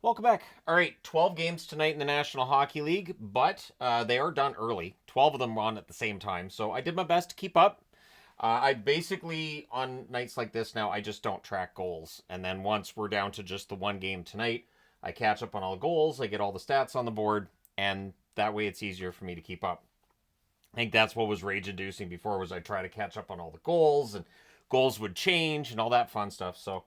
Welcome back. All right, 12 games tonight in the National Hockey League, but they are done early. 12 of them on at the same time, so I did my best to keep up. I basically, on nights like this now, I just don't track goals. And then once we're down to just the one game tonight, I catch up on all the goals, I get all the stats on the board, and that way it's easier for me to keep up. I think that's what was rage-inducing before, was I try to catch up on all the goals, and goals would change and all that fun stuff. So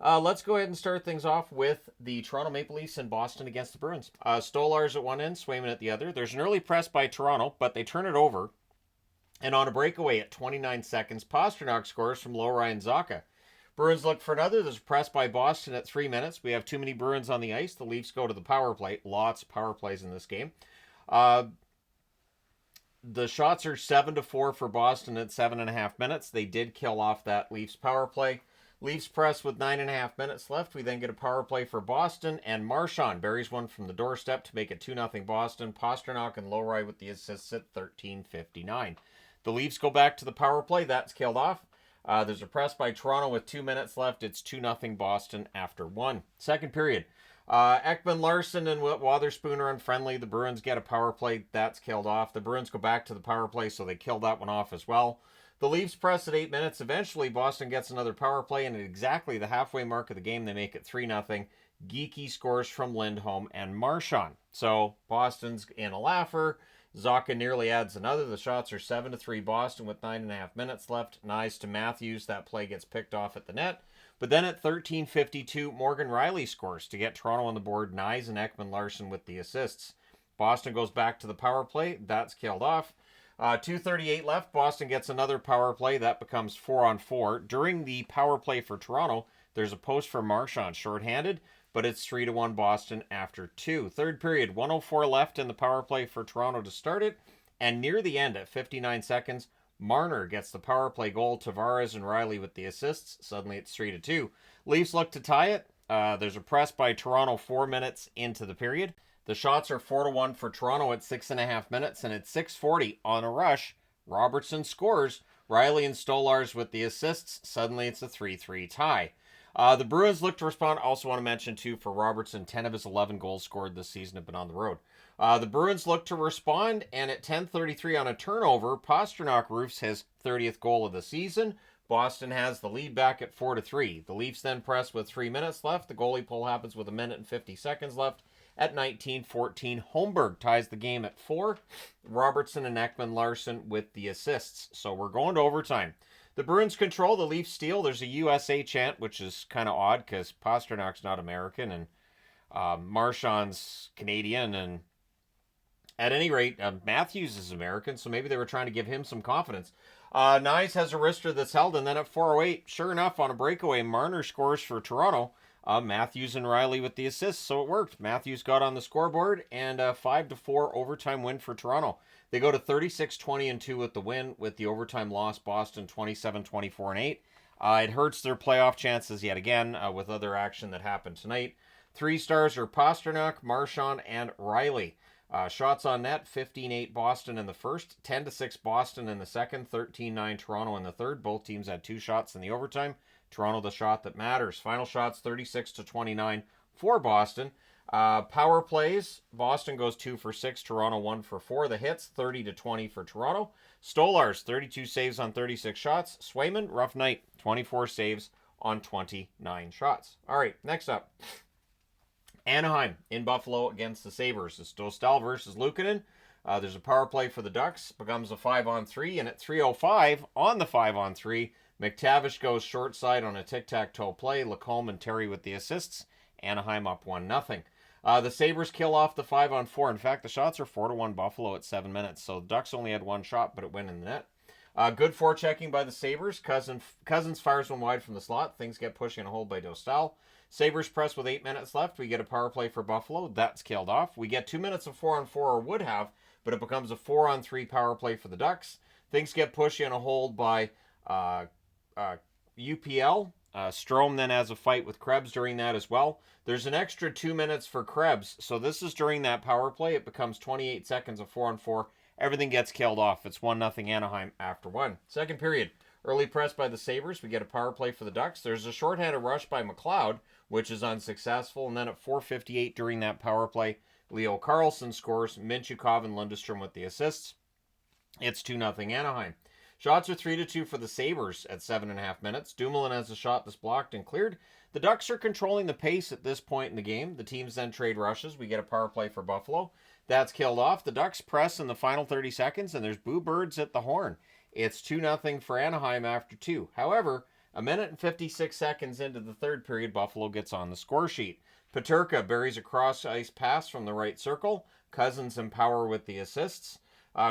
let's go ahead and start things off with the Toronto Maple Leafs in Boston against the Bruins. Stolarz at one end, Swayman at the other. There's an early press by Toronto, but they turn it over. And on a breakaway at 29 seconds, Pastrnak scores from Lohrei and Zacha. Bruins look for another. There's a press by Boston at 3 minutes. We have too many Bruins on the ice. The Leafs go to the power play. Lots of power plays in this game. The shots are 7-4 for Boston at 7.5 minutes. They did kill off that Leafs power play. Leafs press with 9.5 minutes left. We then get a power play for Boston, and Marchand buries one from the doorstep to make it 2-0 Boston. Pastrnak and Lohrei with the assists at 13:59. The Leafs go back to the power play. That's killed off. There's a press by Toronto with 2 minutes left. It's 2-0 Boston after one. Second period. Ekman Larson and Wotherspoon are unfriendly. The Bruins get a power play. That's killed off. The Bruins go back to the power play, so they kill that one off as well. The Leafs press at 8 minutes. Eventually, Boston gets another power play, and at exactly the halfway mark of the game, they make it 3-0. Geeky scores from Lindholm and Marchand. So Boston's in a laugher. Zacha nearly adds another. The shots are 7-3 Boston with 9.5 minutes left. Nice to Matthews. That play gets picked off at the net. But then at 13:52, Morgan Rielly scores to get Toronto on the board. Nyes and Ekman Larson with the assists. Boston goes back to the power play. That's killed off. 2:38 left. Boston gets another power play. That becomes 4-on-4. During the power play for Toronto, there's a post for Marchand, shorthanded, but it's 3-1 Boston after two. Third period, 1:04 left in the power play for Toronto to start it. And near the end at 59 seconds, Marner gets the power play goal. Tavares and Rielly with the assists. Suddenly it's 3-2. Leafs look to tie it. There's a press by Toronto 4 minutes into the period. The shots are 4-1 for Toronto at 6.5 minutes, and at 6:40 on a rush, Robertson scores. Rielly and Stolarz with the assists. Suddenly it's a 3-3 tie. The Bruins look to respond. Also want to mention, too, for Robertson, 10 of his 11 goals scored this season have been on the road. The Bruins look to respond, and at 10:33 on a turnover, Pastrnak roofs his 30th goal of the season. Boston has the lead back at 4-3. The Leafs then press with 3 minutes left. The goalie pull happens with 1 minute and 50 seconds left. At 19:14, Holmberg ties the game at 4. Robertson and Ekman Larson with the assists. So we're going to overtime. The Bruins control, the Leafs steal. There's a USA chant, which is kind of odd because Pasternak's not American and Marchand's Canadian. And at any rate, Matthews is American, so maybe they were trying to give him some confidence. Nyes has a wrister that's held, and then at 4:08, sure enough, on a breakaway, Marner scores for Toronto. Matthews and Rielly with the assists, so it worked. Matthews got on the scoreboard, and a 5-4 overtime win for Toronto. They go to 36-20-2 with the win. With the overtime loss, Boston 27-24-8. It hurts their playoff chances yet again with other action that happened tonight. 3 stars are Pastrnak, Marchand, and Rielly. Shots on net, 15-8 Boston in the first, 10-6 Boston in the second, 13-9 Toronto in the third. Both teams had 2 shots in the overtime. Toronto the shot that matters. Final shots, 36-29 for Boston. Power plays, Boston goes 2 for 6, Toronto 1 for 4. The hits, 30-20 for Toronto. Stolarz, 32 saves on 36 shots. Swayman, rough night, 24 saves on 29 shots. All right, next up. Anaheim in Buffalo against the Sabres. It's Dostal versus Luukkonen. There's a power play for the Ducks. Becomes a 5-on-3, and at 3:05 on the 5-on-3, McTavish goes short side on a tic-tac-toe play. Lacombe and Terry with the assists. Anaheim up 1-0. The Sabres kill off the 5-on-4. In fact, the shots are 4-1 Buffalo at 7 minutes. So the Ducks only had 1 shot, but it went in the net. Good forechecking by the Sabres. Cousins fires one wide from the slot. Things get pushed in a hold by Dostal. Sabres press with 8 minutes left. We get a power play for Buffalo. That's killed off. We get 2 minutes of 4-on-4, or would have, but it becomes a 4-on-3 power play for the Ducks. Things get pushed in a hold by UPL. Strome then has a fight with Krebs during that as well. There's an extra 2 minutes for Krebs, so this is during that power play. It becomes 28 seconds of 4-on-4. Everything gets killed off. It's 1-0 Anaheim after 1. Second period. Early press by the Sabres. We get a power play for the Ducks. There's a shorthanded rush by McLeod. which is unsuccessful. And then at 4:58 during that power play, Leo Carlson scores. Minchukov and Lundestrom with the assists. It's 2-0 Anaheim. Shots are 3-2 for the Sabres at 7.5 minutes. Dumoulin has a shot that's blocked and cleared. The Ducks are controlling the pace at this point in the game. The teams then trade rushes. We get a power play for Buffalo. That's killed off. The Ducks press in the final 30 seconds, and there's Boo Birds at the horn. It's 2-0 for Anaheim after 2. However, a minute and 56 seconds into the third period, Buffalo gets on the score sheet. Peterka buries a cross-ice pass from the right circle. Cousins and Power with the assists.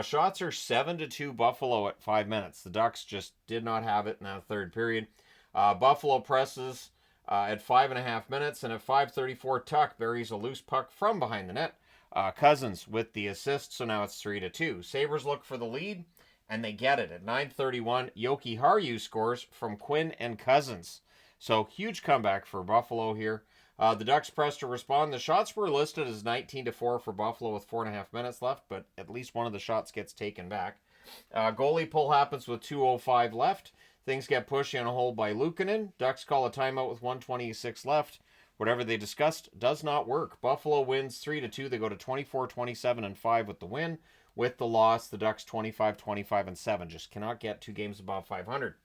Shots are 7-2 Buffalo at 5 minutes. The Ducks just did not have it in that third period. Buffalo presses at 5.5 minutes, and at 5:34, Tuck buries a loose puck from behind the net. Cousins with the assist, so now it's 3-2. Sabres look for the lead, and they get it. At 9:31, Jokiharju scores from Quinn and Cousins. So huge comeback for Buffalo here. The Ducks press to respond. The shots were listed as 19-4 for Buffalo with 4.5 minutes left, but at least one of the shots gets taken back. Goalie pull happens with 2:05 left. Things get pushy on a hold by Luukkonen. Ducks call a timeout with 1:26 left. Whatever they discussed does not work. Buffalo wins 3-2. They go to 24-27-5 with the win. With the loss, the Ducks 25-25-7. Just cannot get 2 games above 500.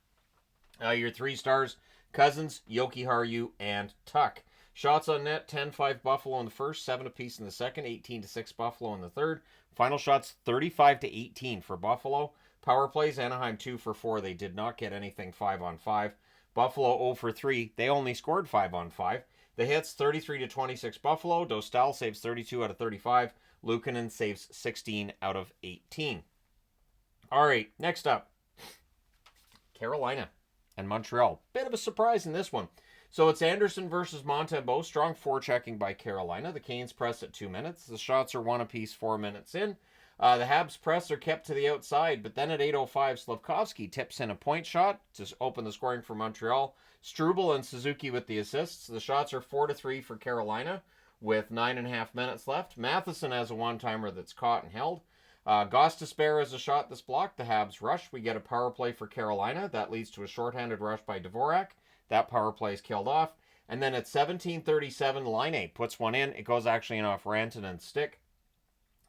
Your 3 stars, Cousins, Jokiharju, and Tuck. Shots on net, 10-5 Buffalo in the first, 7 apiece in the second, 18-6 Buffalo in the third. Final shots, 35-18 for Buffalo. Power plays, Anaheim 2 for 4. They did not get anything 5-on-5. Buffalo 0 for 3. They only scored 5-on-5. The hits, 33-26 Buffalo. Dostal saves 32 out of 35. Luukkonen saves 16 out of 18. All right, next up, Carolina and Montreal. Bit of a surprise in this one. So it's Anderson versus Montembeault. Strong forechecking by Carolina. The Canes press at 2 minutes. The shots are 1 apiece 4 minutes in. The Habs press are kept to the outside, but then at 8:05, Slafkovsky tips in a point shot to open the scoring for Montreal. Struble and Suzuki with the assists. The shots are 4-3 for Carolina with 9.5 minutes left. Matheson has a one-timer that's caught and held. Gostisbehere has a shot that's blocked. The Habs rush. We get a power play for Carolina. That leads to a shorthanded rush by Dvorak. That power play is killed off. And then at 17:37, Laine puts one in. It goes actually in off Rantanen's stick.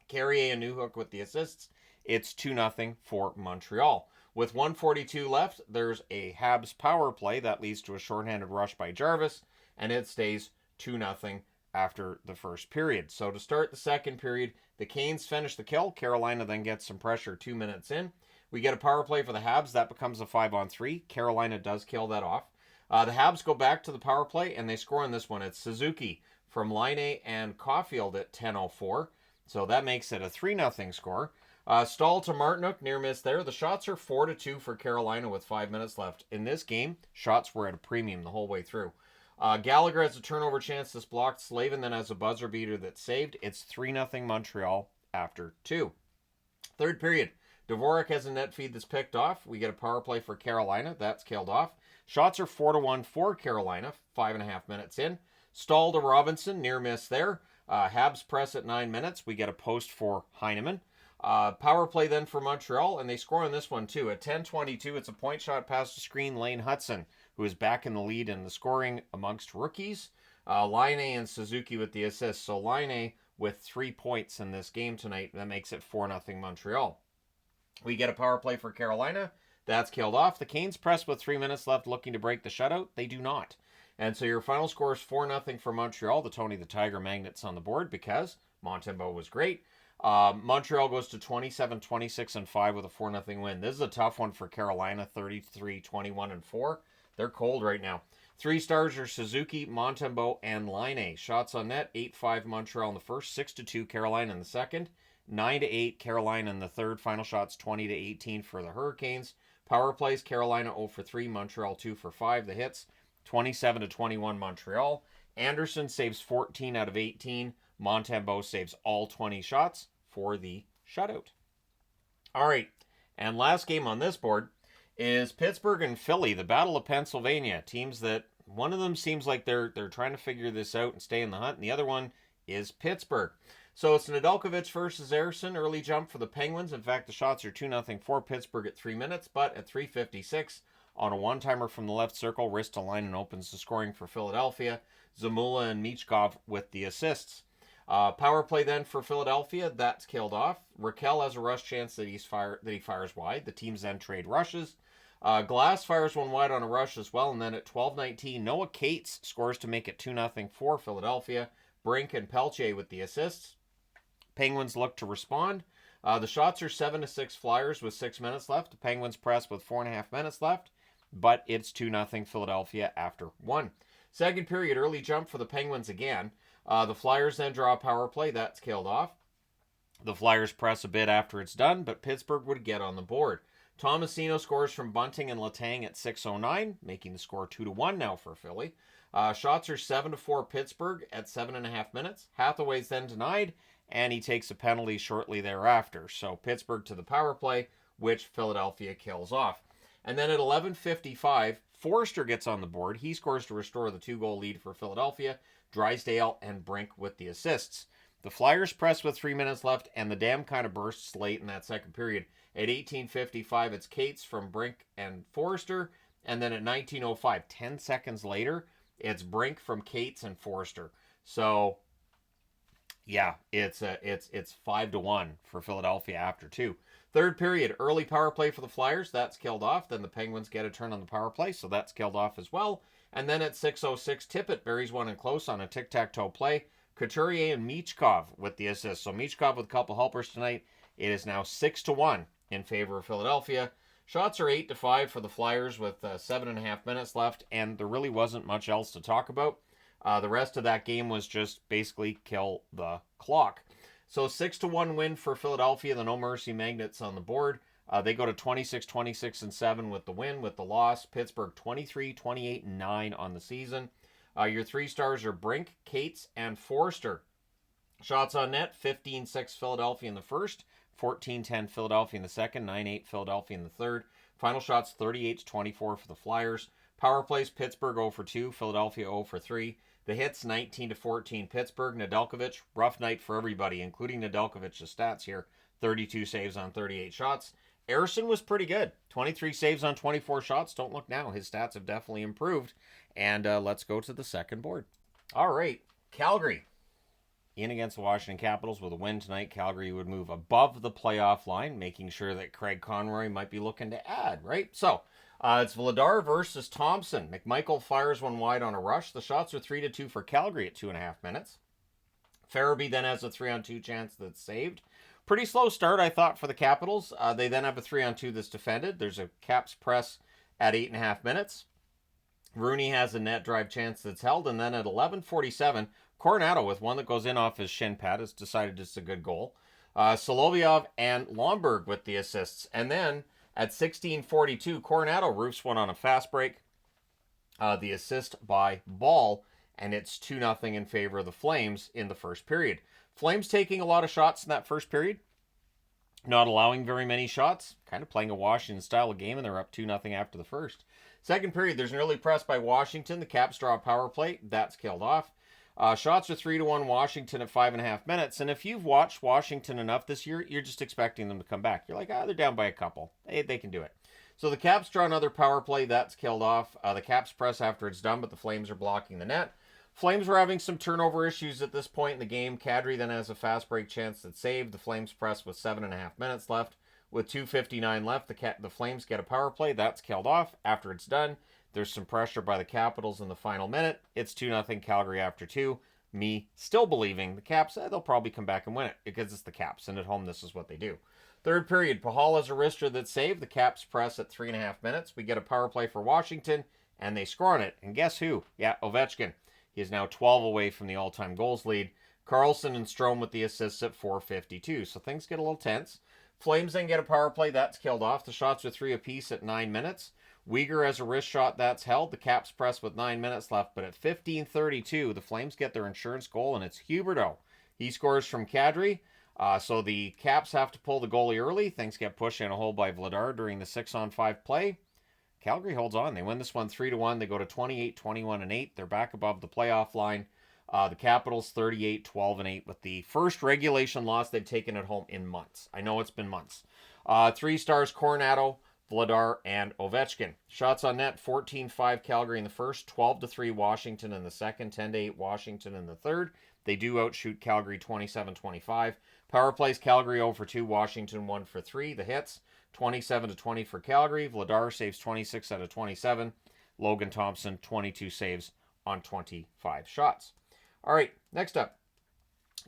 Carrier and Newhook with the assists. It's 2-0 for Montreal. With 1:42 left, there's a Habs power play. That leads to a shorthanded rush by Jarvis. And it stays 2-0 after the first period. So to start the second period, the Canes finish the kill. Carolina then gets some pressure 2 minutes in. We get a power play for the Habs. That becomes a 5-on-3. Carolina does kill that off. The Habs go back to the power play, and they score on this one. It's Suzuki from Laine and Caulfield at 10:04. So that makes it a 3-0 score. Stahl to Martinook, near miss there. The shots are 4-2 for Carolina with 5 minutes left. In this game, shots were at a premium the whole way through. Gallagher has a turnover chance that's blocked. Slavin then has a buzzer beater that's saved. It's 3-0 Montreal after 2. Third period, Dvorak has a net feed that's picked off. We get a power play for Carolina. That's killed off. Shots are 4-1 for Carolina, 5.5 minutes in. Stahl to Robinson, near miss there. Habs press at 9 minutes. We get a post for Heineman. Power play then for Montreal, and they score on this one too. At 10:22, it's a point shot past the screen. Lane Hudson, who is back in the lead in the scoring amongst rookies. Laine and Suzuki with the assists. So Laine with 3 points in this game tonight. That makes it 4-0 Montreal. We get a power play for Carolina. That's killed off. The Canes press with 3 minutes left looking to break the shutout. They do not. And so your final score is 4-0 for Montreal. The Tony the Tiger Magnets on the board because Montembeault was great. Montreal goes to 27-26-5 with a 4-0 win. This is a tough one for Carolina, 33-21-4. They're cold right now. 3 stars are Suzuki, Montembeault, and Laine. Shots on net, 8-5 Montreal in the first, 6-2 Carolina in the second, 9-8 Carolina in the third. Final shots 20-18 for the Hurricanes. Power plays, Carolina 0 for 3, Montreal 2 for 5. The hits, 27-21 Montreal. Anderson saves 14 out of 18. Montembeault saves all 20 shots for the shutout. All right, and last game on this board is Pittsburgh and Philly, the Battle of Pennsylvania. Teams that one of them seems like they're trying to figure this out and stay in the hunt, and the other one is Pittsburgh. So it's Nedeljkovic versus Ersson. Early jump for the Penguins. In fact, the shots are 2-0 for Pittsburgh at 3 minutes, but at 3:56, on a one-timer from the left circle, wrist to line, and opens the scoring for Philadelphia. Zamula and Michkov with the assists. Power play then for Philadelphia, that's killed off. Raquel has a rush chance that he fires wide. The teams then trade rushes. Glass fires one wide on a rush as well, and then at 12:19, Noah Cates scores to make it 2-0 for Philadelphia. Brink and Peltier with the assists. Penguins look to respond. The shots are 7-6 Flyers with 6 minutes left. The Penguins press with 4.5 minutes left, but it's 2-0 Philadelphia after 1. Second period, early jump for the Penguins again. The Flyers then draw a power play. That's killed off. The Flyers press a bit after it's done, but Pittsburgh would get on the board. Tomasino scores from Bunting and Letang at 6:09, making the score 2-1 now for Philly. Shots are 7-4 Pittsburgh at 7.5 minutes. Hathaway's then denied, and he takes a penalty shortly thereafter. So Pittsburgh to the power play, which Philadelphia kills off. And then at 11:55, Forster gets on the board. He scores to restore the 2-goal lead for Philadelphia. Drysdale and Brink with the assists. The Flyers press with 3 minutes left, and the dam kind of bursts late in that second period. At 18:55, it's Cates from Brink and Forster. And then at 19:05, 10 seconds later, it's Brink from Cates and Forster. So, yeah, it's 5-1 for Philadelphia after 2. Third period, early power play for the Flyers. That's killed off. Then the Penguins get a turn on the power play, so that's killed off as well. And then at 6:06, Tippett buries one in close on a tic-tac-toe play. Couturier and Michkov with the assist. So Michkov with a couple helpers tonight. It is now 6-1 in favor of Philadelphia. Shots are 8-5 for the Flyers with 7.5 minutes left, and there really wasn't much else to talk about. The rest of that game was just basically kill the clock. So 6-1 win for Philadelphia. The No Mercy Magnets on the board. They go to 26-26-7 with the win. With the loss, Pittsburgh 23-28-9 on the season. Your 3 stars are Brink, Cates, and Forster. Shots on net, 15-6 Philadelphia in the first, 14-10 Philadelphia in the second, 9-8 Philadelphia in the third. Final shots, 38-24 for the Flyers. Power plays, Pittsburgh 0-2, Philadelphia 0-3. The hits, 19-14 Pittsburgh. Nedeljkovic, rough night for everybody, including Nedeljkovic's stats here. 32 saves on 38 shots. Ersson was pretty good. 23 saves on 24 shots. Don't look now. His stats have definitely improved. And let's go to the second board. All right. Calgary in against the Washington Capitals with a win tonight. Calgary would move above the playoff line, making sure that Craig Conroy might be looking to add, right? So it's Vladar versus Thompson. McMichael fires one wide on a rush. The shots are 3-2 for Calgary at 2.5 minutes. Farabee then has a 3-on-2 chance that's saved. Pretty slow start, I thought, for the Capitals. They then have a 3-on-2 that's defended. There's a Caps press at 8.5 minutes. Rooney has a net drive chance that's held. And then at 11:47, Coronado, with one that goes in off his shin pad, has decided it's a good goal. Solovyov and Lomberg with the assists. And then at 16:42, Coronado roofs one on a fast break. The assist by Ball, and it's 2-0 in favor of the Flames in the first period. Flames taking a lot of shots in that first period, not allowing very many shots, kind of playing a Washington style of game, and they're up 2-0 after the first. Second period, there's an early press by Washington. The Caps draw a power play. That's killed off. Shots are 3-1 Washington at 5.5 minutes. And if you've watched Washington enough this year, you're just expecting them to come back. You're like, they're down by a couple. They can do it. So the Caps draw another power play. That's killed off. The Caps press after it's done, but the Flames are blocking the net. Flames were having some turnover issues at this point in the game. Kadri then has a fast break chance that's saved. The Flames press with 7.5 minutes left. With 2:59 left, the Flames get a power play. That's killed off. After it's done, there's some pressure by the Capitals in the final minute. It's 2-0 Calgary after 2. Me still believing the Caps, they'll probably come back and win it because it's the Caps, and at home this is what they do. Third period, Pahal has a wrister that's saved. The Caps press at 3.5 minutes. We get a power play for Washington, and they score on it. And guess who? Yeah, Ovechkin. He is now 12 away from the all-time goals lead. Carlson and Strome with the assists at 4:52. So things get a little tense. Flames then get a power play. That's killed off. The shots are 3 apiece at 9 minutes. Weegar has a wrist shot. That's held. The Caps press with 9 minutes left. But at 15:32, the Flames get their insurance goal, and it's Huberdeau. He scores from Kadri. So the Caps have to pull the goalie early. Things get pushed in a hole by Vladar during the 6-on-5 play. Calgary holds on. They win this one 3-1. They go to 28-21-8. They're back above the playoff line. The Capitals 38-12-8 with the first regulation loss they've taken at home in months. I know it's been months. 3 stars, Coronado, Vladar, and Ovechkin. Shots on net, 14-5 Calgary in the first, 12-3 Washington in the second, 10-8 Washington in the third. They do outshoot Calgary 27-25. Power plays, Calgary 0 for 2, Washington 1 for 3. The hits, 27-20 for Calgary. Vladar saves 26 out of 27. Logan Thompson, 22 saves on 25 shots. All right, next up,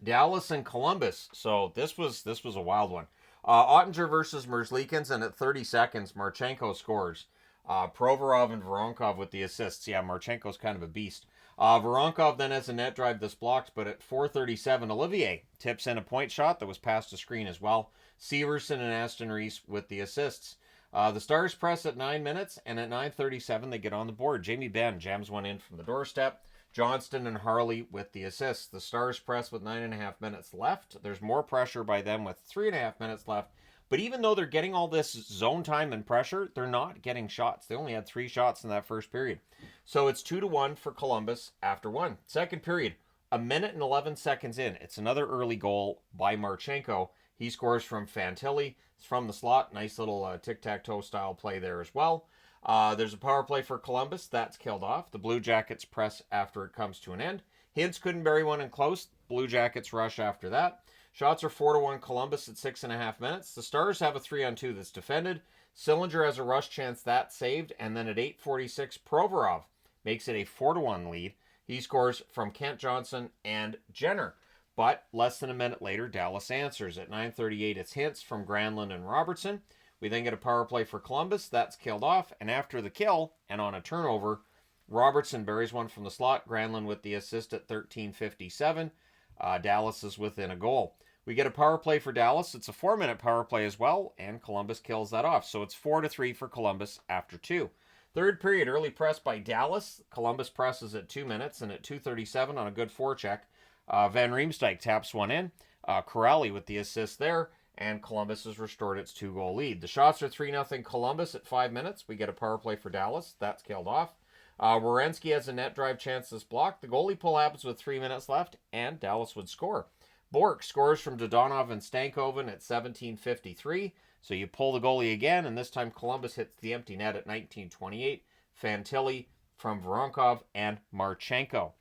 Dallas and Columbus. So this was a wild one. Ottinger versus Merzlikins, and at 30 seconds, Marchenko scores. Provorov and Voronkov with the assists. Yeah, Marchenko's kind of a beast. Voronkov then has a net drive that's blocked, but at 4:37, Olivier tips in a point shot that was past the screen as well. Severson and Aston Reese with the assists. The Stars press at 9 minutes, and at 9:37, they get on the board. Jamie Benn jams one in from the doorstep. Johnston and Harley with the assists. The Stars press with 9.5 minutes left. There's more pressure by them with 3.5 minutes left. But even though they're getting all this zone time and pressure, they're not getting shots. They only had 3 shots in that first period. So it's 2-1 for Columbus after 1. Second period, 1 minute and 11 seconds in. It's another early goal by Marchenko. He scores from Fantilli. It's from the slot. Nice little tic-tac-toe style play there as well. There's a power play for Columbus. That's killed off. The Blue Jackets press after it comes to an end. Hintz couldn't bury one in close. Blue Jackets rush after that. Shots are 4-1 Columbus at 6.5 minutes. The Stars have a 3-on-2 that's defended. Sillinger has a rush chance that's saved. And then at 8:46, Provorov makes it a 4-1 lead. He scores from Kent Johnson and Jenner. But less than a minute later, Dallas answers. At 9:38, it's Hintz from Granlund and Robertson. We then get a power play for Columbus. That's killed off. And after the kill, and on a turnover, Robertson buries one from the slot. Granlund with the assist at 13:57. Dallas is within a goal. We get a power play for Dallas. It's a 4-minute power play as well, and Columbus kills that off. So it's 4-3 for Columbus after 2. Third period, early press by Dallas. Columbus presses at 2 minutes, and at 2:37 on a good forecheck, Van Riemsdyk taps one in. Corrali with the assist there, and Columbus has restored its 2-goal lead. The shots are 3-0 Columbus at 5 minutes. We get a power play for Dallas. That's killed off. Werenski has a net drive chance that's blocked. The goalie pull happens with 3 minutes left, and Dallas would score. Bork scores from Dodonov and Stankoven at 17:53. So you pull the goalie again, and this time Columbus hits the empty net at 19:28. Fantilli from Voronkov and Marchenko.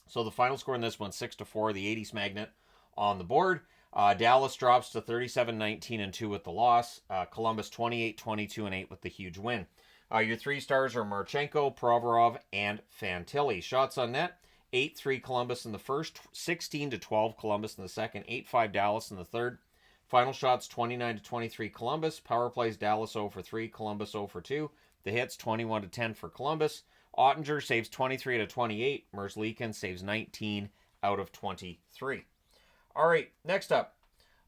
So the final score in this one, 6-4, the 80s Magnet on the board. Dallas drops to 37-19-2 with the loss. Columbus 28-22-8 with the huge win. Your 3 stars are Marchenko, Provorov, and Fantilli. Shots on net, 8-3 Columbus in the first, 16-12 Columbus in the second, 8-5 Dallas in the third. Final shots, 29-23 Columbus. Power plays, Dallas 0 for 3, Columbus 0 for 2. The hits, 21-10 for Columbus. Ottinger saves 23 out of 28. Merzlikins saves 19 out of 23. All right, next up.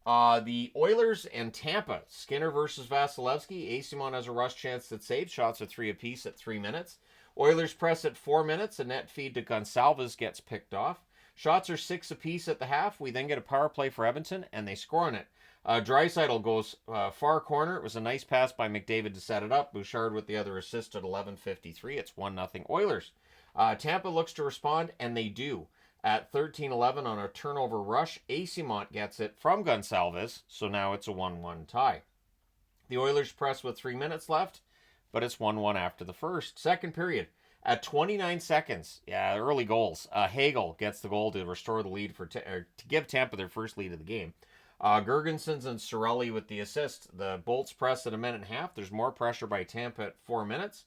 The Oilers and Tampa. Skinner versus Vasilevsky. Asimon has a rush chance that saves. Shots are 3 apiece at 3 minutes. Oilers press at 4 minutes. A net feed to Gonsalves gets picked off. Shots are 6 apiece at the half. We then get a power play for Edmonton, and they score on it. Draisaitl goes far corner. It was a nice pass by McDavid to set it up. Bouchard with the other assist at 11:53. It's 1-0 Oilers. Tampa looks to respond, and they do. At 13:11 on a turnover rush, Asimont gets it from Gonsalves, so now it's a 1-1 tie. The Oilers press with 3 minutes left, but it's 1-1 after the first. Second period, at 29 seconds, early goals. Hagel gets the goal to restore the lead to give Tampa their first lead of the game. Gergensons and Cirelli with the assist. The Bolts press at 1.5 minutes. There's more pressure by Tampa at 4 minutes.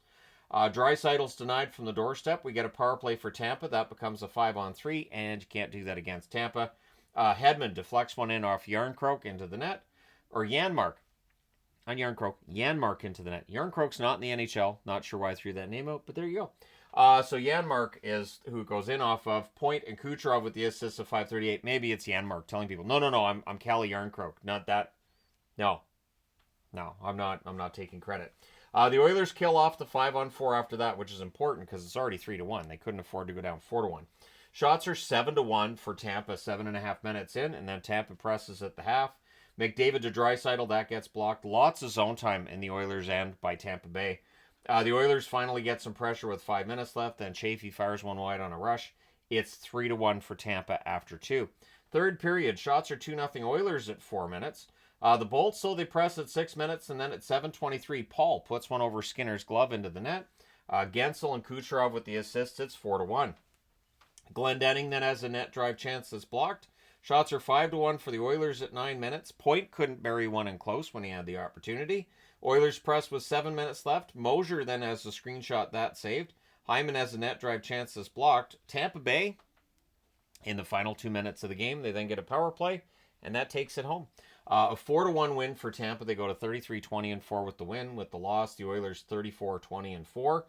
Draisaitl's denied from the doorstep. We get a power play for Tampa. That becomes a 5-on-3, and you can't do that against Tampa. Hedman deflects one in off Jarnkrok into the net. Or Janmark. On Jarnkrok. Janmark into the net. Jarnkrok's not in the NHL. Not sure why I threw that name out, but there you go. So Janmark is who goes in off of Point and Kucherov with the assist of 5:38. Maybe it's Janmark telling people, no, I'm Calle Jarnkrok. Not that. No, I'm not taking credit. The Oilers kill off the 5-on-4 after that, which is important because it's already 3-1. They couldn't afford to go down 4-1. Shots are 7-1 for Tampa, 7.5 minutes in, and then Tampa presses at the half. McDavid to Draisaitl, that gets blocked. Lots of zone time in the Oilers' end by Tampa Bay. The Oilers finally get some pressure with 5 minutes left, then Chaffee fires one wide on a rush. It's 3-1 for Tampa after 2. Third period, shots are 2-0 Oilers at 4 minutes. The Bolts, so they press at 6 minutes, and then at 7:23, Paul puts one over Skinner's glove into the net. Gensel and Kucherov with the assists. It's 4-1. Glendenning then has a net drive chance that's blocked. Shots are 5-1 for the Oilers at 9 minutes. Point couldn't bury one in close when he had the opportunity. Oilers press with 7 minutes left. Mosier then has a screenshot that saved. Hyman has a net drive chance that's blocked. Tampa Bay, in the final 2 minutes of the game, they then get a power play, and that takes it home. A 4-1 win for Tampa. They go to 33-20-4 with the win. With the loss, the Oilers 34-20-4.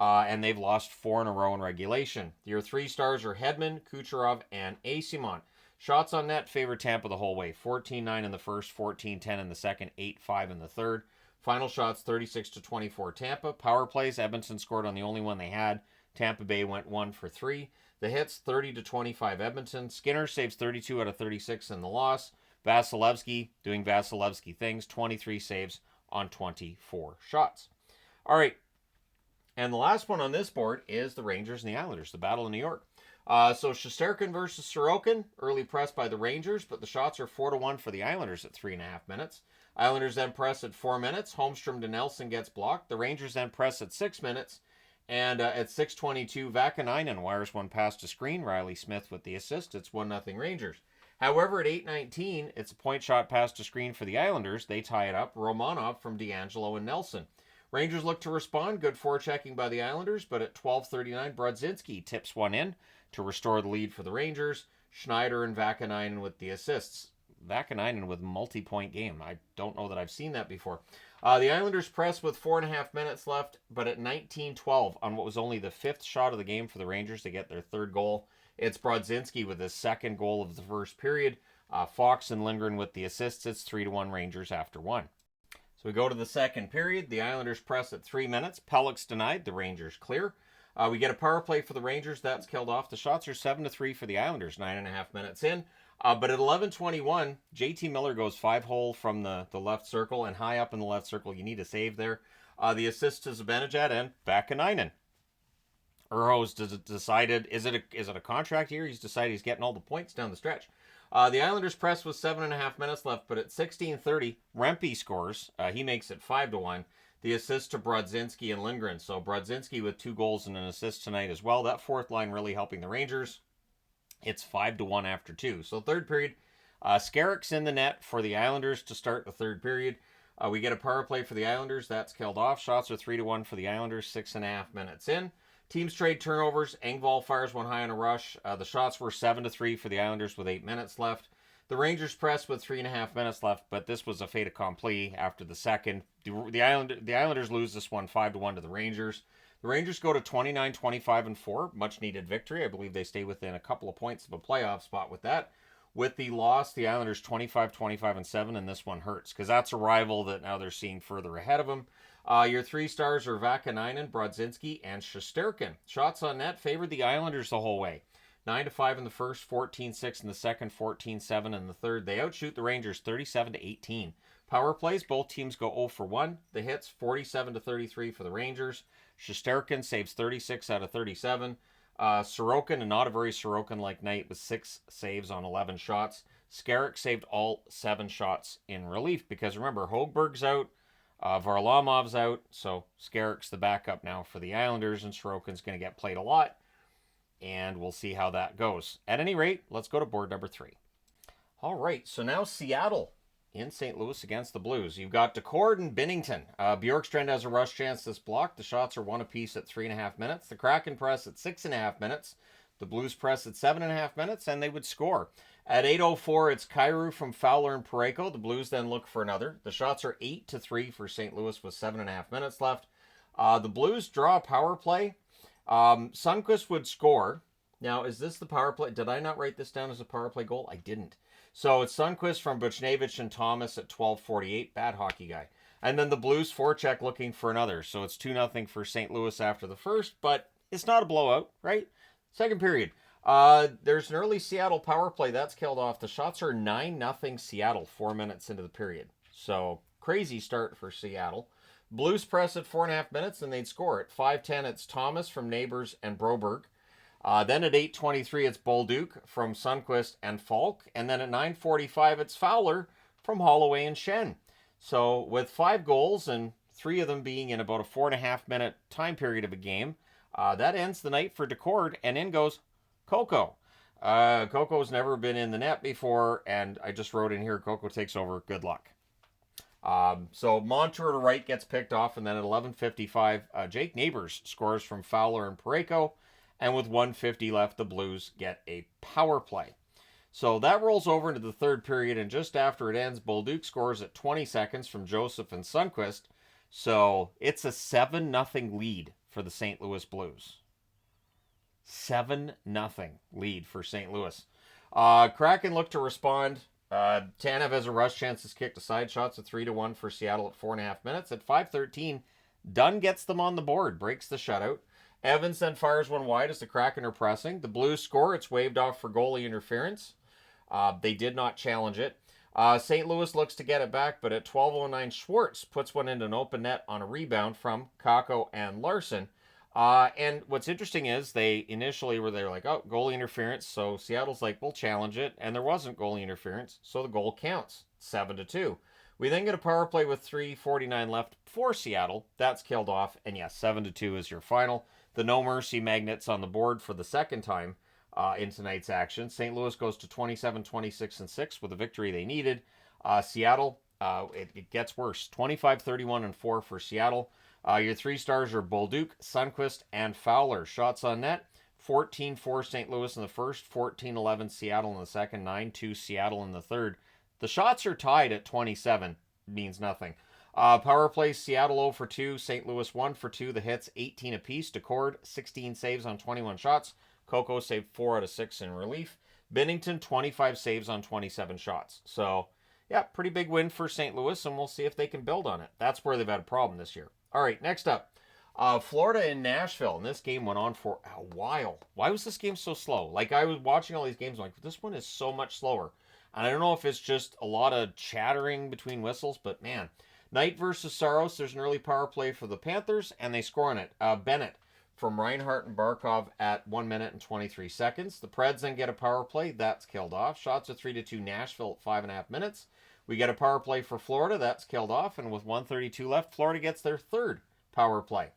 And they've lost 4 in a row in regulation. Your 3 stars are Hedman, Kucherov, and Asimont. Shots on net favor Tampa the whole way. 14-9 in the first, 14-10 in the second, 8-5 in the third. Final shots 36-24 Tampa. Power plays, Edmonton scored on the only one they had. Tampa Bay went 1 for 3. The hits 30-25 Edmonton. Skinner saves 32 out of 36 in the loss. Vasilevsky doing Vasilevsky things, 23 saves on 24 shots. All right. And the last one on this board is the Rangers and the Islanders, the Battle of New York. So Shesterkin versus Sorokin, early press by the Rangers, but the shots are 4-1 for the Islanders at 3.5 minutes. Islanders then press at 4 minutes. Holmstrom to Nelson gets blocked. The Rangers then press at 6 minutes. And at 6:22, Vakanainen wires one past a screen. Riley Smith with the assist. It's 1-0 Rangers. However, at 8:19, it's a point shot past a screen for the Islanders. They tie it up. Romanov from D'Angelo and Nelson. Rangers look to respond. Good forechecking by the Islanders, but at 12:39, Brodzinski tips one in to restore the lead for the Rangers. Schneider and Vakanainen with the assists. Vakanainen with multi-point game. I don't know that I've seen that before. The Islanders press with 4.5 minutes left, but at 19:12, on what was only the 5th shot of the game for the Rangers to get their 3rd goal, it's Brodzinski with his 2nd goal of the first period. Fox and Lindgren with the assists. It's 3-1 Rangers after 1. So we go to the 2nd period. The Islanders press at 3 minutes. Pellick's denied. The Rangers clear. We get a power play for the Rangers. That's killed off. The shots are 7-3 for the Islanders, 9.5 minutes in. But at 11:21, JT Miller goes 5-hole from the left circle, and high up in the left circle, you need a save there. The assist to Zibanejad and Vakanainen. Urho's decided, is it a contract here? He's decided he's getting all the points down the stretch. The Islanders press with 7.5 minutes left, but at 16:30, Rempe scores. He makes it 5-1. The assist to Brodzinski and Lindgren. So Brodzinski with 2 goals and an assist tonight as well. That 4th line really helping the Rangers. It's 5-1 after 2. So 3rd period, Skarik's in the net for the Islanders to start the 3rd period. We get a power play for the Islanders. That's killed off. Shots are 3-1 for the Islanders, 6.5 minutes in. Teams trade turnovers. Engvall fires one high on a rush. The shots were 7-3 for the Islanders with 8 minutes left. The Rangers press with 3.5 minutes left, but this was a fait accompli after the 2nd. The Islanders lose this one 5-1 to the Rangers. The Rangers go to 29-25-4, much needed victory. I believe they stay within a couple of points of a playoff spot with that. With the loss, the Islanders 25-25-7, and this one hurts because that's a rival that now they're seeing further ahead of them. Your 3 stars are Vakanainen, Brodzinski, and Shesterkin. Shots on net favored the Islanders the whole way. 9-5 in the first, 14-6 in the second, 14-7 in the third. They outshoot the Rangers 37-18. Power plays, both teams go 0 for 1. The hits 47-33 for the Rangers. Shesterkin saves 36 out of 37. Sorokin, and not a very Sorokin-like night, with 6 saves on 11 shots. Skarik saved all 7 shots in relief because remember, Högberg's out, Varlamov's out, so Skarik's the backup now for the Islanders, and Sorokin's going to get played a lot, and we'll see how that goes. At any rate, let's go to board number 3. All right, so now Seattle in St. Louis against the Blues. You've got Decord and Binnington. Bjorkstrand has a rush chance that's blocked. The shots are 1 apiece at 3.5 minutes. The Kraken press at 6.5 minutes. The Blues press at 7.5 minutes, and they would score. At 8:04, it's Kyrou from Fowler and Parayko. The Blues then look for another. The shots are 8-3 for St. Louis with 7.5 minutes left. The Blues draw a power play. Sundqvist would score. Now, is this the power play? Did I not write this down as a power play goal? I didn't. So it's Sundqvist from Buchnevich and Thomas at 12:48. Bad hockey guy. And then the Blues forecheck looking for another. So it's 2-0 for St. Louis after the first, but it's not a blowout, right? 2nd period. There's an early Seattle power play. That's killed off. The shots are 9-0 Seattle 4 minutes into the period. So crazy start for Seattle. Blues press at 4.5 minutes, and they'd score. At 5:10, it's Thomas from Neighbors and Broberg. Then at 8:23, it's Bolduc from Sundqvist and Falk. And then at 9:45, it's Fowler from Holloway and Shen. So with 5 goals and 3 of them being in about a 4.5-minute time period of a game, that ends the night for Decord, and in goes Coco. Coco's never been in the net before, and I just wrote in here, Coco takes over. Good luck. So Montour to right gets picked off, and then at 11:55, Jake Neighbors scores from Fowler and Parayko, and with 1:50 left, the Blues get a power play. So that rolls over into the third period, and just after it ends, Bolduc scores at 20 seconds from Joseph and Sundqvist. So it's a 7-0 lead for the St. Louis Blues. 7-0 lead for St. Louis. Kraken look to respond. Tanev has a rush chance, is kicked aside. Shots at 3-1 for Seattle at 4.5 minutes. At 5:13, Dunn gets them on the board, breaks the shutout. Evans then fires one wide as the Kraken are pressing. The Blues score. It's waved off for goalie interference. They did not challenge it. St. Louis looks to get it back, but at 12:09, Schwartz puts one into an open net on a rebound from Kakko and Larson. And what's interesting is they initially were like, oh, goalie interference. So Seattle's like, we'll challenge it. And there wasn't goalie interference. So the goal counts, 7-2. We then get a power play with 3:49 left for Seattle. That's killed off. And yes, 7-2 is your final. The no mercy magnets on the board for the second time in tonight's action. St. Louis goes to 27, 26, and 6 with the victory they needed. Seattle, it gets worse. 25, 31, and 4 for Seattle. Your 3 stars are Bolduc, Sundqvist, and Fowler. Shots on net, 14-4 St. Louis in the first, 14-11 Seattle in the second, 9-2 Seattle in the third. The shots are tied at 27. Means nothing. Power play, Seattle 0 for 2, St. Louis 1 for 2. The hits, 18 apiece. Decord, 16 saves on 21 shots. Coco saved 4 out of 6 in relief. Binnington, 25 saves on 27 shots. So, yeah, pretty big win for St. Louis, and we'll see if they can build on it. That's where they've had a problem this year. All right, next up, Florida and Nashville. And this game went on for a while. Why was this game so slow? Like, I was watching all these games, I'm like, this one is so much slower. And I don't know if it's just a lot of chattering between whistles, but man. Knight versus Saros, there's an early power play for the Panthers, and they score on it. Bennett from Reinhart and Barkov at 1 minute and 23 seconds. The Preds then get a power play. That's killed off. Shots at 3-2 Nashville at 5.5 minutes. We get a power play for Florida. That's killed off. And with 1:32 left, Florida gets their third power play.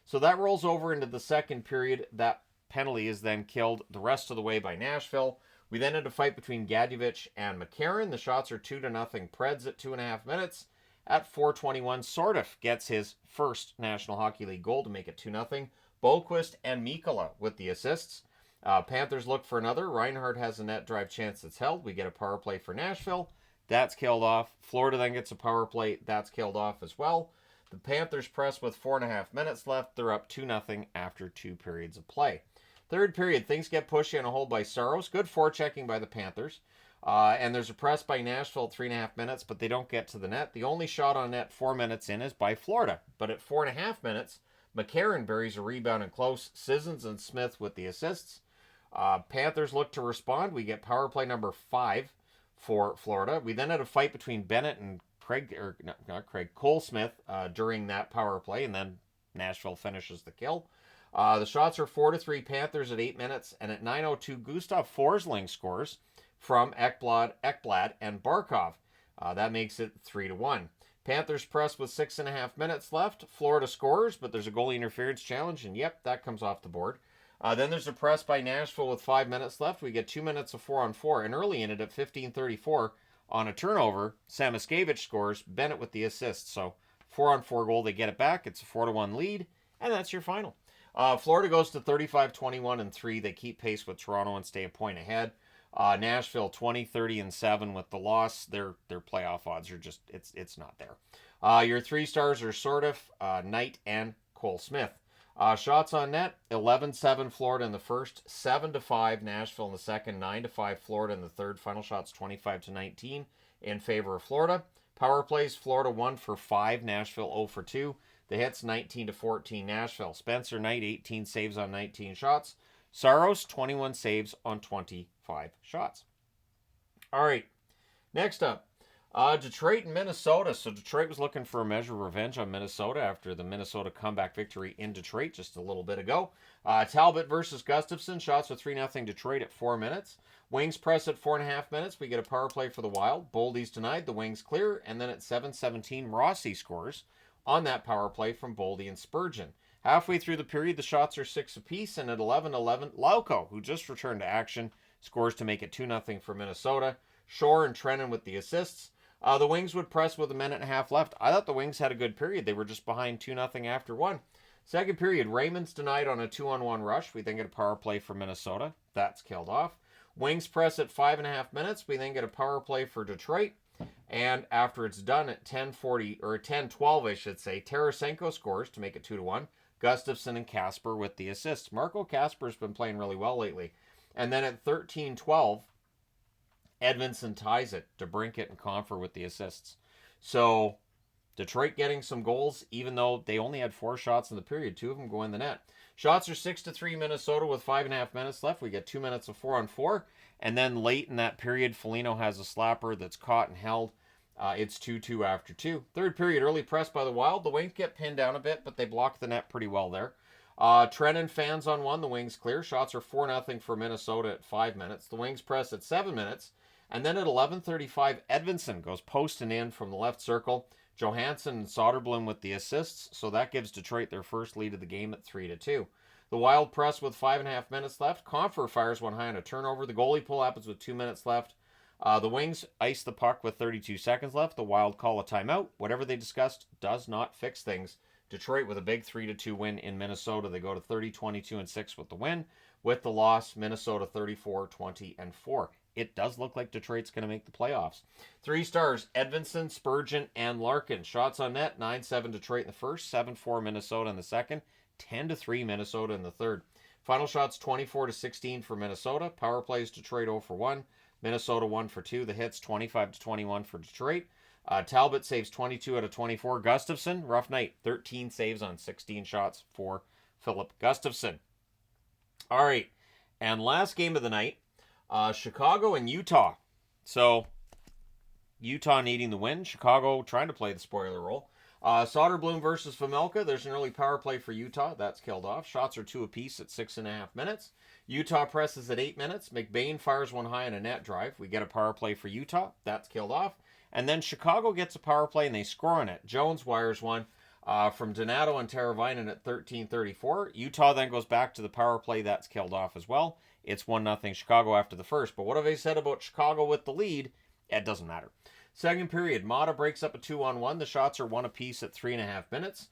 So that rolls over into the second period. That penalty is then killed the rest of the way by Nashville. We then had a fight between Gadjevich and McCarron. The shots are 2-0 Preds at 2.5 minutes. At 4:21, Sordoff gets his first National Hockey League goal to make it 2-0. Boquist and Mikkola with the assists. Panthers look for another. Reinhart has a net drive chance that's held. We get a power play for Nashville. That's killed off. Florida then gets a power play. That's killed off as well. The Panthers press with 4.5 minutes left. They're up 2-0 after 2 periods of play. Third period, things get pushy on a hold by Saros. Good forechecking by the Panthers. And there's a press by Nashville at 3.5 minutes, but they don't get to the net. The only shot on net 4 minutes in is by Florida. But at 4.5 minutes, McCarron buries a rebound and close. Sissons and Smith with the assists. Panthers look to respond. We get power play number 5 for Florida. We then had a fight between Bennett and Cole Smith during that power play, and then Nashville finishes the kill. The shots are 4-3 Panthers at 8 minutes, and at 9:02, Gustav Forsling scores from Ekblad and Barkov. That makes it 3-1. Panthers press with 6.5 minutes left. Florida scores, but there's a goalie interference challenge, and yep, that comes off the board. Then there's a press by Nashville with 5 minutes left. We get 2 minutes of 4-on-4, and early in it at 15:34 on a turnover, Samiskevich scores, Bennett with the assist. So 4-on-4 goal, they get it back. It's a 4-1 lead, and that's your final. Florida goes to 35-21-3. They keep pace with Toronto and stay a point ahead. Nashville 20-30-7 with the loss. Their playoff odds are just it's not there. Your 3 stars are Sordoff, Knight, and Cole Smith. Shots on net, 11-7 Florida in the first, 7-5 Nashville in the second, 9-5 Florida in the third. Final shots 25-19 in favor of Florida. Power plays, Florida 1 for 5, Nashville 0 for 2. The hits 19-14 Nashville. Spencer Knight 18 saves on 19 shots. Saros 21 saves on 25 shots. All right, next up. Detroit and Minnesota. So Detroit was looking for a measure of revenge on Minnesota after the Minnesota comeback victory in Detroit just a little bit ago. Talbot versus Gustafson. Shots are 3-0 Detroit at 4 minutes. Wings press at 4.5 minutes. We get a power play for the Wild. Boldy's denied. The Wings clear. And then at 7:17, Rossi scores on that power play from Boldy and Spurgeon. Halfway through the period, the shots are 6 apiece. And at 11:11, Lauko, who just returned to action, scores to make it 2-0 for Minnesota. Shore and Trennan with the assists. The Wings would press with a minute and a half left. I thought the Wings had a good period. They were just behind 2-0 after one. Second period, Raymond's denied on a 2-on-1 rush. We then get a power play for Minnesota. That's killed off. Wings press at 5.5 minutes. We then get a power play for Detroit. And after it's done at 10:40 or 10:12, I should say, Tarasenko scores to make it 2-1. Gustafson and Kasper with the assists. Marco Kasper's been playing really well lately. And then at 13:12, Edmondson ties it. DeBrincat and Confer with the assists. So Detroit getting some goals, even though they only had 4 shots in the period. 2 of them go in the net. Shots are 6-3 Minnesota with 5.5 minutes left. We get 2 minutes of 4-on-4. And then late in that period, Foligno has a slapper that's caught and held. It's 2-2 after 2. Third period, early press by the Wild. The Wings get pinned down a bit, but they block the net pretty well there. Trennan fans on one. The Wings clear. Shots are 4-0 for Minnesota at 5 minutes. The Wings press at 7 minutes. And then at 11:35, Edvinsson goes posting in from the left circle. Johansson and Soderblom with the assists, so that gives Detroit their first lead of the game at 3-2. The Wild press with 5.5 minutes left. Confer fires one high on a turnover. The goalie pull happens with 2 minutes left. The Wings ice the puck with 32 seconds left. The Wild call a timeout. Whatever they discussed does not fix things. Detroit with a big 3-2 win in Minnesota. They go to 30-22-6 with the win. With the loss, Minnesota 34-20-4. It does look like Detroit's going to make the playoffs. 3 stars, Edvinsson, Spurgeon, and Larkin. Shots on net, 9-7 Detroit in the first, 7-4 Minnesota in the second, 10-3 Minnesota in the third. Final shots, 24-16 for Minnesota. Power plays, Detroit 0 for 1. Minnesota 1 for 2. The hits, 25-21 for Detroit. Talbot saves 22 out of 24. Gustafson, rough night, 13 saves on 16 shots for Philip Gustafson. All right, and last game of the night, Chicago and Utah. So, Utah needing the win. Chicago trying to play the spoiler role. Soderblom versus Vejmelka. There's an early power play for Utah. That's killed off. Shots are 2 apiece at 6.5 minutes. Utah presses at 8 minutes. McBain fires one high on a net drive. We get a power play for Utah. That's killed off. And then Chicago gets a power play and they score on it. Jones wires one from Donato and Teravainen at 13:34. Utah then goes back to the power play. That's killed off as well. It's 1-0 Chicago after the first. But what have they said about Chicago with the lead? It doesn't matter. Second period, Mata breaks up a 2-on-1. The shots are 1 apiece at 3.5 minutes.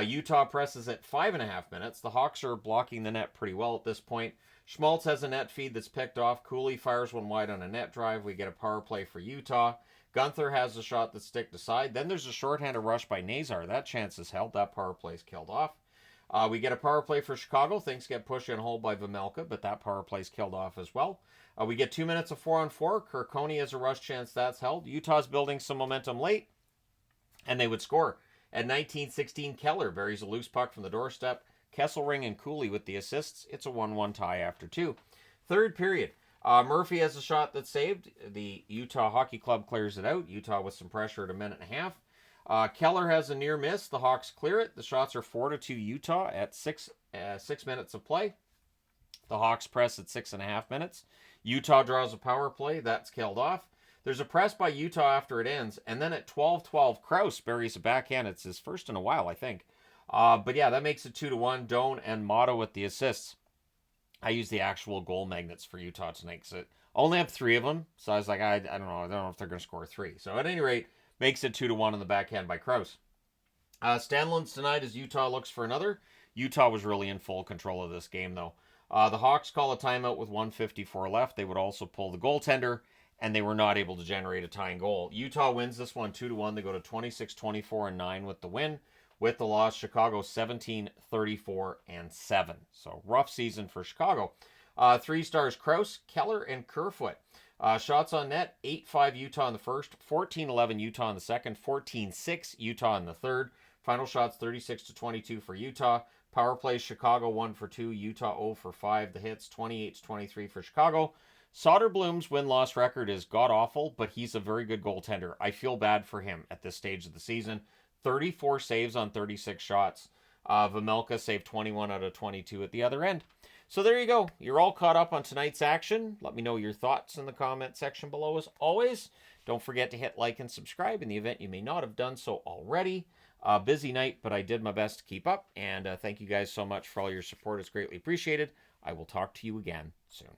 Utah presses at 5.5 minutes. The Hawks are blocking the net pretty well at this point. Schmaltz has a net feed that's picked off. Cooley fires one wide on a net drive. We get a power play for Utah. Gunther has a shot that's sticked aside. Then there's a shorthanded rush by Nazar. That chance is held. That power play is killed off. We get a power play for Chicago. Things get pushed and hold by Vejmelka, but that power play is killed off as well. We get 2 minutes of 4-on-4. Kirkoni has a rush chance. That's held. Utah's building some momentum late, and they would score. At 19:16, Keller buries a loose puck from the doorstep. Kesselring and Cooley with the assists. It's a 1-1 tie after 2. Third period. Murphy has a shot that's saved. The Utah Hockey Club clears it out. Utah with some pressure at 1.5 minutes. Keller has a near miss. The Hawks clear it. The shots are 4-2 Utah at 6 minutes of play. The Hawks press at 6.5 minutes. Utah draws a power play. That's killed off. There's a press by Utah after it ends. And then at 12:12, Krause buries a backhand. It's his first in a while, I think. But yeah, that makes it 2-1. Doan and Motto with the assists. I use the actual goal magnets for Utah tonight because I only have 3 of them. So I was like, I don't know. I don't know if they're going to score 3. So at any rate, makes it 2-1 on the backhand by Krause. Stanlund's tonight as Utah looks for another. Utah was really in full control of this game, though. The Hawks call a timeout with 1:54 left. They would also pull the goaltender, and they were not able to generate a tying goal. Utah wins this one 2-1. They go to 26-24-9 with the win. With the loss, Chicago 17-34-7. So rough season for Chicago. 3 stars, Krause, Keller, and Kerfoot. Shots on net, 8-5 Utah in the first, 14-11 Utah in the second, 14-6 Utah in the third. Final shots 36-22 for Utah. Power plays, Chicago 1 for 2, Utah 0 for 5. The hits 28-23 for Chicago. Soderblom's win-loss record is god-awful, but he's a very good goaltender. I feel bad for him at this stage of the season. 34 saves on 36 shots. Vejmelka saved 21 out of 22 at the other end. So there you go. You're all caught up on tonight's action. Let me know your thoughts in the comment section below as always. Don't forget to hit like and subscribe in the event you may not have done so already. Busy night, but I did my best to keep up. And thank you guys so much for all your support. It's greatly appreciated. I will talk to you again soon.